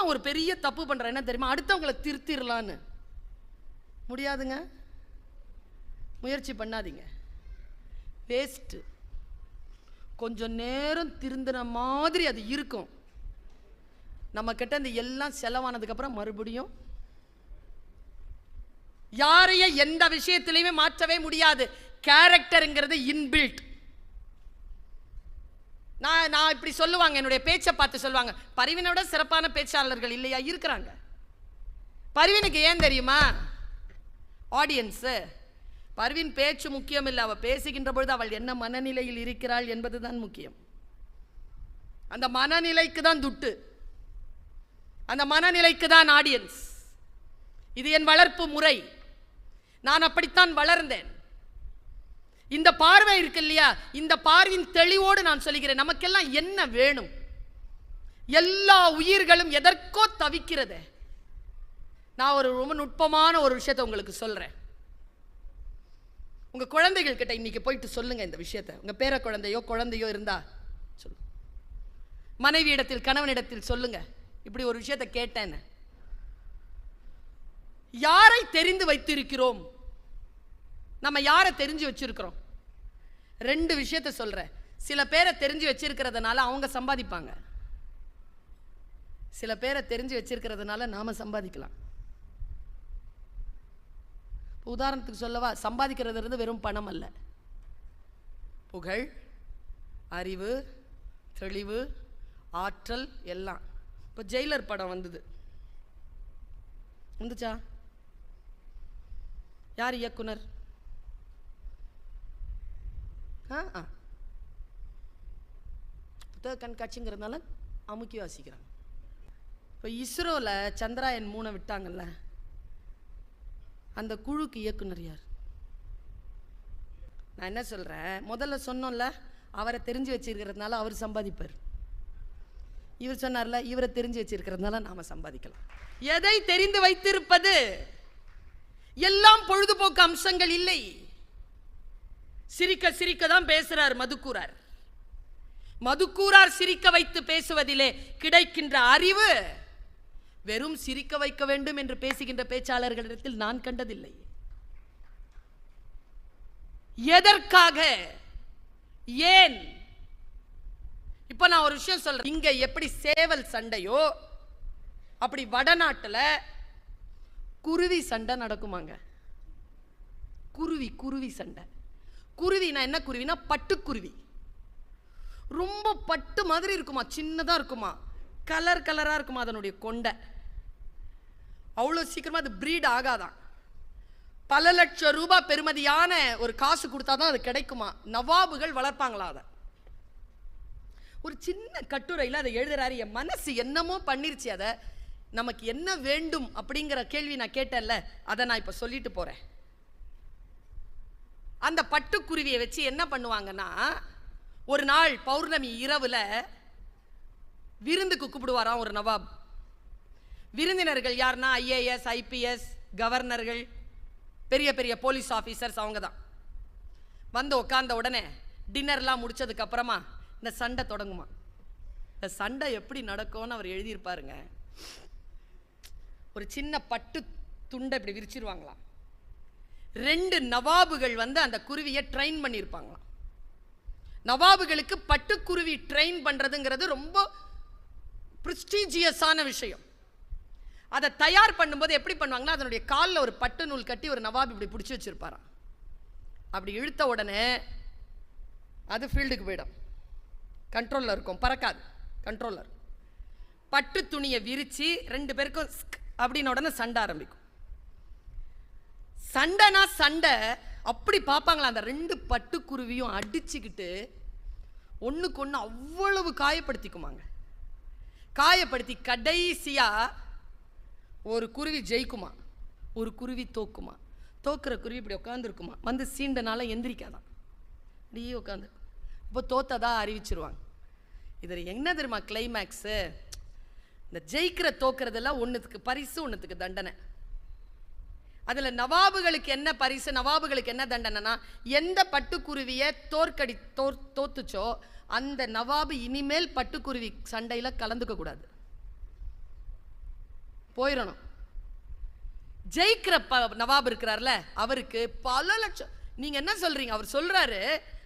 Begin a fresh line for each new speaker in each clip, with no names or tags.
நான் ஒரு பெரிய தப்பு பண்றேன், என்ன தெரியுமா? அடுத்தவங்களை திருத்திரலான்னு. முடியாதுங்க, முயற்சி பண்ணாதீங்க, வேஸ்ட். கொஞ்சம் நேரம் திருந்தின மாதிரி அது இருக்கும். நம்ம கிட்ட இந்த எல்லாம் செலவானதுக்கு அப்புறம் மறுபடியும் யாரைய எந்த விஷயத்திலையுமே மாற்றவே முடியாது. கேரக்டர்ங்கிறது இன்பில்ட். நான் இப்படி சொல்லுவாங்க, என்னுடைய பேச்சை பார்த்து சொல்லுவாங்க, பரிவினோட சிறப்பான பேச்சாளர்கள் இல்லையா? இருக்கிறாங்க. பரிவினுக்கு ஏன் தெரியுமா? ஆடியன்ஸ். பர்வீன் பேச்சு முக்கியம் இல்லை, அவள் பேசுகின்ற பொழுது அவள் என்ன மனநிலையில் இருக்கிறாள் என்பதுதான் முக்கியம். அந்த மனநிலைக்கு தான் துட்டு, அந்த மனநிலைக்கு தான் ஆடியன்ஸ். இது என் வளர்ப்பு முறை, நான் அப்படித்தான் வளர்ந்தேன். இந்த பார்வை இருக்கு இல்லையா, இந்த பார்வையின் தெளிவோடு நான் சொல்லுகிறேன், நமக்கெல்லாம் என்ன வேணும்? எல்லா உயிர்களும் எதற்கோ தவிக்கிறது. நான் ஒரு ரொம்ப நுட்பமான ஒரு விஷயத்தை உங்களுக்கு சொல்றேன். உங்க குழந்தைகள் கிட்ட இன்னைக்கு போயிட்டு சொல்லுங்க இந்த விஷயத்தை. உங்க பேர குழந்தையோ குழந்தையோ இருந்தா சொல்லு. மனைவியிடத்தில் கணவனிடத்தில் சொல்லுங்க, இப்படி ஒரு விஷயத்தை கேட்டேன்னு. யாரை தெரிந்து வைத்திருக்கிறோம்? நம்ம யாரை தெரிஞ்சு வச்சிருக்கிறோம்? ரெண்டு விஷயத்தை சொல்றேன். சில பேரை தெரிஞ்சு வச்சிருக்கிறதுனால அவங்க சம்பாதிப்பாங்க, சில பேரை தெரிஞ்சு வச்சிருக்கிறதுனால நாம சம்பாதிக்கலாம். உதாரணத்துக்கு சொல்லவா, சம்பாதிக்கிறது வெறும் பணம் அல்ல, புகழ், அறிவு, தெளிவு, ஆற்றல் எல்லாம். இப்போ ஜெயிலர் படம் வந்துச்சா? யார் இயக்குனர்? புத்தக கண்காட்சிங்கிறதுனால அமுக்கி வாசிக்கிறாங்க. இப்போ இஸ்ரோவில் சந்திராயன் 3 விட்டாங்கல்ல, அந்த குழுக்கு இயக்குனர் யார்? நான் என்ன சொல்றேன், முதல்ல சொன்னோம்ல, அவரை தெரிஞ்சு வச்சிருக்கிறதுனால அவர் சம்பாதிப்பார். இவர் சொன்னார்ல, இவரை தெரிஞ்சு வச்சிருக்கிறதுனால நாம சம்பாதிக்கலாம். எதை தெரிந்து வைத்திருப்பது? எல்லாம் பொழுதுபோக்கு அம்சங்கள் இல்லை. சிரிக்க சிரிக்க தான் பேசுறார் மதுக்கூறார். மதுக்கூறார் சிரிக்க வைத்து பேசுவதிலே கிடைக்கின்ற அறிவு வெறும் சிரிக்க வைக்க வேண்டும் என்று பேசுகின்ற பேச்சாளர்களிடத்தில் நான் கண்டதில்லை. எதற்காக? ஏன்? இப்ப நான் ஒரு விஷயம் சொல்றேன். இங்க எப்படி சேவல் சண்டையோ அப்படி வடநாட்டுல குருவி சண்டை நடக்குமாங்க. குருவி சண்டை. குருவினா என்ன? குருவினா பட்டுக்குருவி. ரொம்ப பட்டு மாதிரி இருக்குமா, சின்னதா இருக்குமா, கலர் கலரா இருக்குமா அதனுடைய கொண்டை. அவ்வளோ சீக்கிரமா அது பிரீட் ஆகாதான். பல லட்சம் ரூபாய் பெருமதியான ஒரு காசு கொடுத்தாதான் அது கிடைக்குமா. நவாபுகள் வளர்ப்பாங்களா அதை. ஒரு சின்ன கட்டுரையில் அதை எழுதுறாரு. என் மனசு என்னமோ பண்ணிருச்சு. அதை நமக்கு என்ன வேண்டும் அப்படிங்கிற கேள்வி நான் கேட்டேன்ல, அதை நான் இப்போ சொல்லிட்டு போறேன். அந்த பட்டுக்குருவியை வச்சு என்ன பண்ணுவாங்கன்னா, ஒரு நாள் பௌர்ணமி இரவுல விருந்துக்கு கூப்பிடுவாராம் ஒரு நவாப். விருந்தினர்கள் யாருன்னா IAS, IPS, கவர்னர்கள், பெரிய பெரிய போலீஸ் ஆஃபீஸர்ஸ், அவங்க தான். வந்து உட்கார்ந்த உடனே டின்னர்லாம் முடிச்சதுக்கு அப்புறமா இந்த சண்டை தொடங்குமா. இந்த சண்டை எப்படி நடக்கும்னு அவர் எழுதியிருப்பாருங்க. ஒரு சின்ன பட்டு துண்டை இப்படி விரிச்சிருவாங்களாம். 2 நவாபுகள் வந்து அந்த குருவியை ட்ரெயின் பண்ணியிருப்பாங்களாம். நவாபுகளுக்கு பட்டுக்குருவி ட்ரெயின் பண்றதுங்கிறது ரொம்ப பிரெஸ்டீஜியஸான விஷயம். அதை தயார் பண்ணும்போது எப்படி பண்ணுவாங்கன்னா, அதனுடைய காலில் ஒரு பட்டு நூல் கட்டி ஒரு நவாப் இப்படி பிடிச்சி வச்சிருப்பாராம். அப்படி இழுத்த உடனே அது ஃபீல்டுக்கு போயிடும். கண்ட்ரோலில் இருக்கும், பறக்காது, கண்ட்ரோலர். பட்டு துணியை விரிச்சு 2 பேருக்கும் அப்படின்னு உடனே சண்டை ஆரம்பிக்கும். சண்டைனா சண்டை அப்படி பார்ப்பாங்களா. அந்த 2 பட்டுக்குருவியும் அடிச்சுக்கிட்டு ஒண்ணுக்கு ஒன்று அவ்வளவு காயப்படுத்திக்குமாங்க. காயப்படுத்தி கடைசியா ஒரு குருவி ஜெயிக்குமா, ஒரு குருவி தோக்குமா. தோக்குற குருவி இப்படி உட்காந்துருக்குமா, வந்து சீண்டனால எந்திரிக்காதான், அப்படியே உட்காந்து. இப்போ தோத்ததா அறிவிச்சிருவாங்க. இதில் என்ன தெரியுமா கிளைமேக்ஸு? இந்த ஜெயிக்கிற தோக்குறதெல்லாம் ஒன்றுத்துக்கு பரிசு, ஒன்றுத்துக்கு தண்டனை. அதில் நவாபுகளுக்கு என்ன பரிசு, நவாபுகளுக்கு என்ன தண்டனைனா, எந்த பட்டுக்குருவியை தோத்துச்சோ அந்த நவாபு இனிமேல் பட்டுக்குருவி சண்டையில் கலந்துக்க கூடாது. போயிடணும். ஜெயிக்கிற நவாப் இருக்கிறார்ல, அவருக்கு பல லட்சம். நீங்க என்ன சொல்றீங்க? அவர் சொல்றாரு,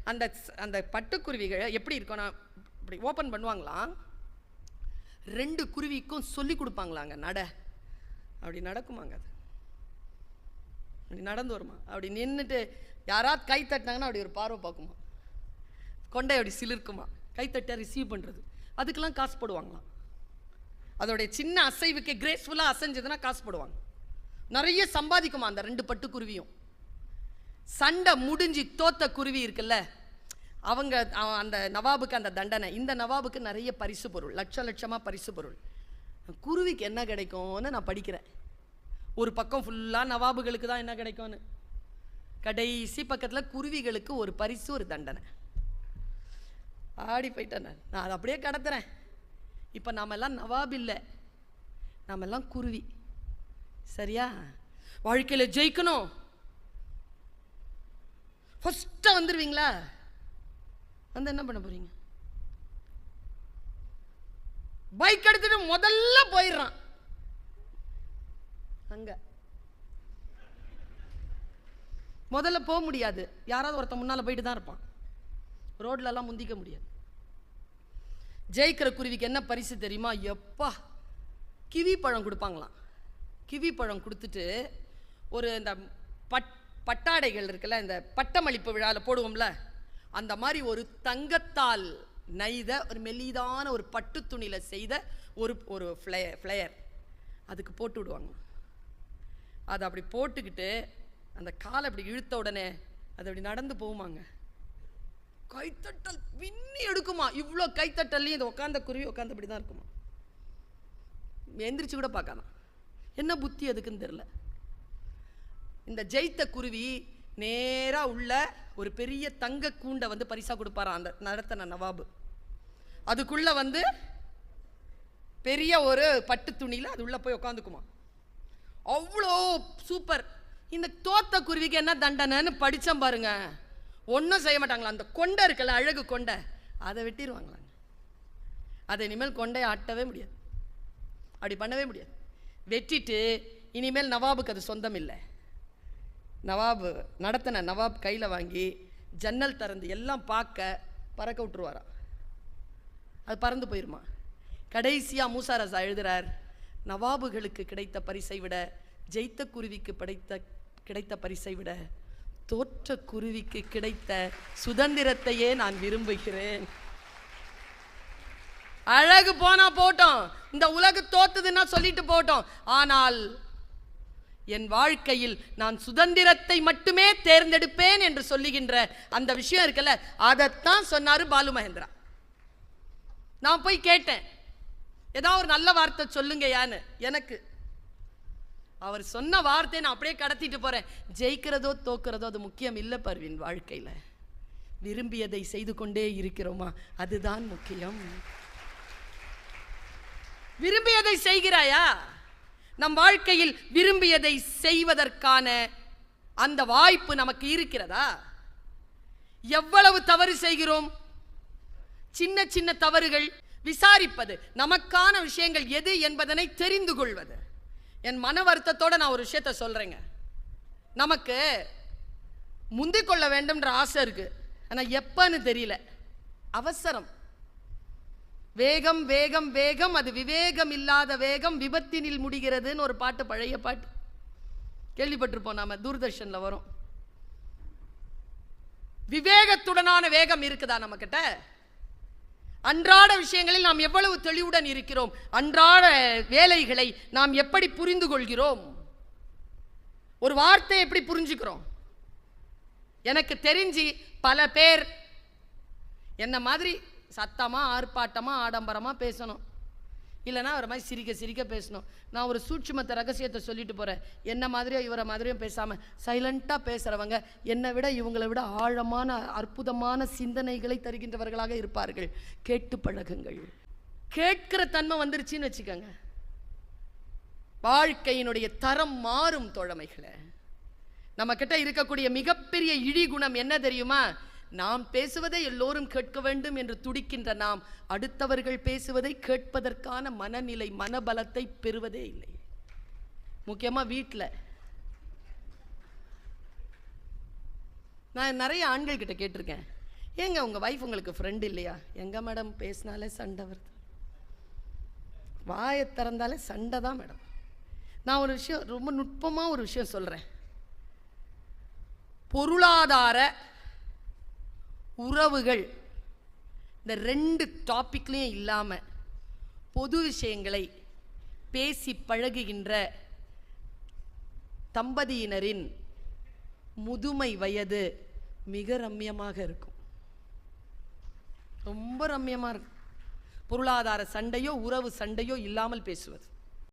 அந்த அந்த பட்டுக்குருவிகள் எப்படி இருக்கும், நான் இப்படி ஓப்பன் பண்ணுவாங்களாம், 2 குருவிக்கும் சொல்லி கொடுப்பாங்களாங்க நட. அப்படி நடக்குமாங்க, அது அப்படி நடந்து வருமா, அப்படி நின்றுட்டு யாராவது கை தட்டினாங்கன்னா அப்படி ஒரு பார்வை பார்க்குமா, கொண்டை அப்படி சிலிர்க்குமா, கைத்தட்டியா ரிசீவ் பண்ணுறது, அதுக்கெல்லாம் காசு போடுவாங்களாம். அதோடைய சின்ன அசைவுக்கு கிரேஸ்ஃபுல்லாக அசைஞ்சதுன்னா காசு போடுவாங்க. நிறைய சம்பாதிக்குமா அந்த 2 பட்டுக்குருவியும். சண்டை முடிஞ்சு தோத்த குருவி இருக்குல்ல, அவங்க அந்த நவாபுக்கு அந்த தண்டனை. இந்த நவாபுக்கு நிறைய பரிசு பொருள், லட்சமாக பரிசு பொருள். குருவிக்கு என்ன கிடைக்கும்னு நான் படிக்கிறேன். ஒரு பக்கம் ஃபுல்லாக நவாபுகளுக்கு தான் என்ன கிடைக்கும்னு, கடைசி பக்கத்தில் குருவிகளுக்கு ஒரு பரிசு, ஒரு தண்டனை. ஆடி போயிட்டேன் நான் அதை அப்படியே கடத்துறேன். இப்போ நாம எல்லாம் நவாப் இல்லை, நாம எல்லாம் குருவி. சரியா? வாழ்க்கையில் ஜெயிக்கணும், ஃபர்ஸ்ட்டாக வந்துடுவீங்களா? வந்து என்ன பண்ண போறீங்க? பைக் எடுத்துட்டு முதல்ல போயிடுறான். அங்க முதல்ல போக முடியாது, யாராவது ஒருத்தன் முன்னால போயிட்டு தான் இருப்பான். ரோட்ல எல்லாம் முந்திக்க முடியாது. ஜெயிக்கிற குருவிக்கு என்ன பரிசு தெரியுமா? எப்பா, கிவி பழம் கொடுப்பாங்களாம். கிவி பழம் கொடுத்துட்டு ஒரு இந்த பட்டாடைகள் இருக்குல்ல, இந்த பட்டமளிப்பு விழாவில் போடுவோம்ல, அந்த மாதிரி ஒரு தங்கத்தால் நெய்த ஒரு மெல்லிதான ஒரு பட்டு துணியில் செய்த ஒரு ஃப்ளையர் அதுக்கு போட்டு விடுவாங்க. அதை அப்படி போட்டுக்கிட்டு அந்த காலை அப்படி இழுத்த உடனே அது அப்படி நடந்து போகுமாங்க. கைத்தட்டல் விண்ணி எடுக்குமா. இவ்வளோ கைத்தட்டல்லையும் இது உட்காந்த குருவி உட்காந்து அப்படி தான் இருக்குமா, எந்திரிச்சு கூட பார்க்கலாம். என்ன புத்தி அதுக்குன்னு தெரில. இந்த ஜெயித்த குருவி நேராக உள்ள ஒரு பெரிய தங்க கூண்டை வந்து பரிசா கொடுப்பாராம் அந்த நடத்தின நவாபு. அதுக்குள்ள வந்து பெரிய ஒரு பட்டு துணியில் அது உள்ள போய் உட்காந்துக்குமா. அவ்வளோ சூப்பர். இந்த தோத்த குருவிக்கு என்ன தண்டனைன்னு படித்தேன் பாருங்க. ஒன்றும் செய்ய மாட்டாங்களா. அந்த கொண்டை இருக்குல்ல, அழகு கொண்டை, அதை வெட்டிடுவாங்களாங்க. அதை இனிமேல் கொண்டையை ஆட்டவே முடியாது, அப்படி பண்ணவே முடியாது. வெட்டிட்டு இனிமேல் நவாபுக்கு அது சொந்தம் இல்லை. நவாபு நடத்தின நவாப் கையில் வாங்கி ஜன்னல் திறந்து எல்லாம் பார்க்க பறக்க விட்டுருவாராம். அது பறந்து போயிருமா. கடைசியாக மூசா ரஸா எழுதுறார், நவாபுகளுக்கு கிடைத்த பரிசை விட ஜெயித்த குருவிக்கு கிடைத்த பரிசை விட தோற்ற குருவிக்கு கிடைத்த சுதந்திரத்தையே நான் விரும்புகிறேன். அழகு போனா போட்டோம், இந்த உலகு தோத்துதுன்னா சொல்லிட்டு போட்டோம், ஆனால் என் வாழ்க்கையில் நான் சுதந்திரத்தை மட்டுமே தேர்ந்தெடுப்பேன் என்று சொல்லுகின்ற அந்த விஷயம் இருக்குல்ல, அதைத்தான் சொன்னாரு பாலு மகேந்திரா. நான் போய் கேட்டேன், ஏதாவது ஒரு நல்ல வார்த்தை சொல்லுங்க யான்னு. எனக்கு அவர் சொன்ன வார்த்தை நான் அப்படியே கடத்திட்டு போறேன். ஜெயிக்கிறதோ தோக்கிறதோ அது முக்கியம் இல்லை பர்வீன். வாழ்க்கையில் விரும்பியதை செய்து கொண்டே இருக்கிறோமா, அதுதான் முக்கியம். விரும்பியதை செய்கிறாயா? நம் வாழ்க்கையில் விரும்பியதை செய்வதற்கான அந்த வாய்ப்பு நமக்கு இருக்கிறதா? எவ்வளவு தவறு செய்கிறோம். சின்ன சின்ன தவறுகள், விசாரிப்பது, நமக்கான விஷயங்கள் எது என்பதனை தெரிந்து கொள்வது. என் மன வருத்தத்தோட நான் ஒரு விஷயத்த சொல்றேங்க. நமக்கு முந்திக் கொள்ள வேண்டும்ன்ற ஆசை இருக்கு, ஆனா எப்பன்னு தெரியல. அவசரம், வேகம் வேகம் வேகம், அது விவேகம் இல்லாத வேகம் விபத்தினில் முடிகிறதுன்னு ஒரு பாட்டு, பழைய பாட்டு கேள்விப்பட்டிருப்போம் நாம, தூர்தர்ஷன்ல வரும். விவேகத்துடனான வேகம் இருக்குதா நம்ம கிட்ட? அன்றாட விஷயங்களில் நாம் எவ்வளவு தெளிவுடன் இருக்கிறோம்? அன்றாட வேலைகளை நாம் எப்படி புரிந்து கொள்கிறோம்? ஒரு வார்த்தை எப்படி புரிஞ்சுக்கிறோம்? எனக்கு தெரிஞ்சு பல பேர் என்ன மாதிரி சத்தமா ஆர்ப்பாட்டமா ஆடம்பரமா பேசணும், இல்லைன்னா ஒரு மாதிரி சிரிக்க சிரிக்க பேசணும். நான் ஒரு சூட்சுமத்தை ரகசியத்தை சொல்லிட்டு போறேன். என்ன மாதிரியோ இவரை மாதிரியும் பேசாம சைலண்டா பேசுறவங்க என்னை விட இவங்களை விட ஆழமான அற்புதமான சிந்தனைகளை தருகின்றவர்களாக இருப்பார்கள். கேட்டு பழகுங்கள். கேட்கிற தன்மை வந்துருச்சுன்னு வச்சுக்கோங்க, வாழ்க்கையினுடைய தரம் மாறும். தோழமைகளை, நம்ம கிட்ட இருக்கக்கூடிய மிகப்பெரிய இழிகுணம் என்ன தெரியுமா? நாம் பேசுவதை எல்லோரும் கேட்க வேண்டும் என்று துடிக்கின்ற நாம் அடுத்தவர்கள் பேசுவதை கேட்பதற்கான மனநிலை, மனபலத்தை பெறுவதே இல்லை. முக்கியமாக வீட்டில். நான் நிறைய ஆண்கள் கிட்ட கேட்டிருக்கேன், ஏங்க உங்கள் வைஃப் உங்களுக்கு ஃப்ரெண்ட் இல்லையா? எங்க மேடம், பேசினாலே சண்டை வருது, வாயை திறந்தாலே சண்டை தான் மேடம். நான் ஒரு விஷயம், ரொம்ப நுட்பமாக ஒரு விஷயம் சொல்கிறேன். பொருளாதார உறவுகள் இந்த 2 டாபிக்லையும் இல்லாமல் பொது விஷயங்களை பேசி பழகுகின்ற தம்பதியினரின் முதுமை வயது மிக ரம்யமாக இருக்கும், ரொம்ப ரம்யமாக இருக்கும். பொருளாதார சண்டையோ உறவு சண்டையோ இல்லாமல் பேசுவது.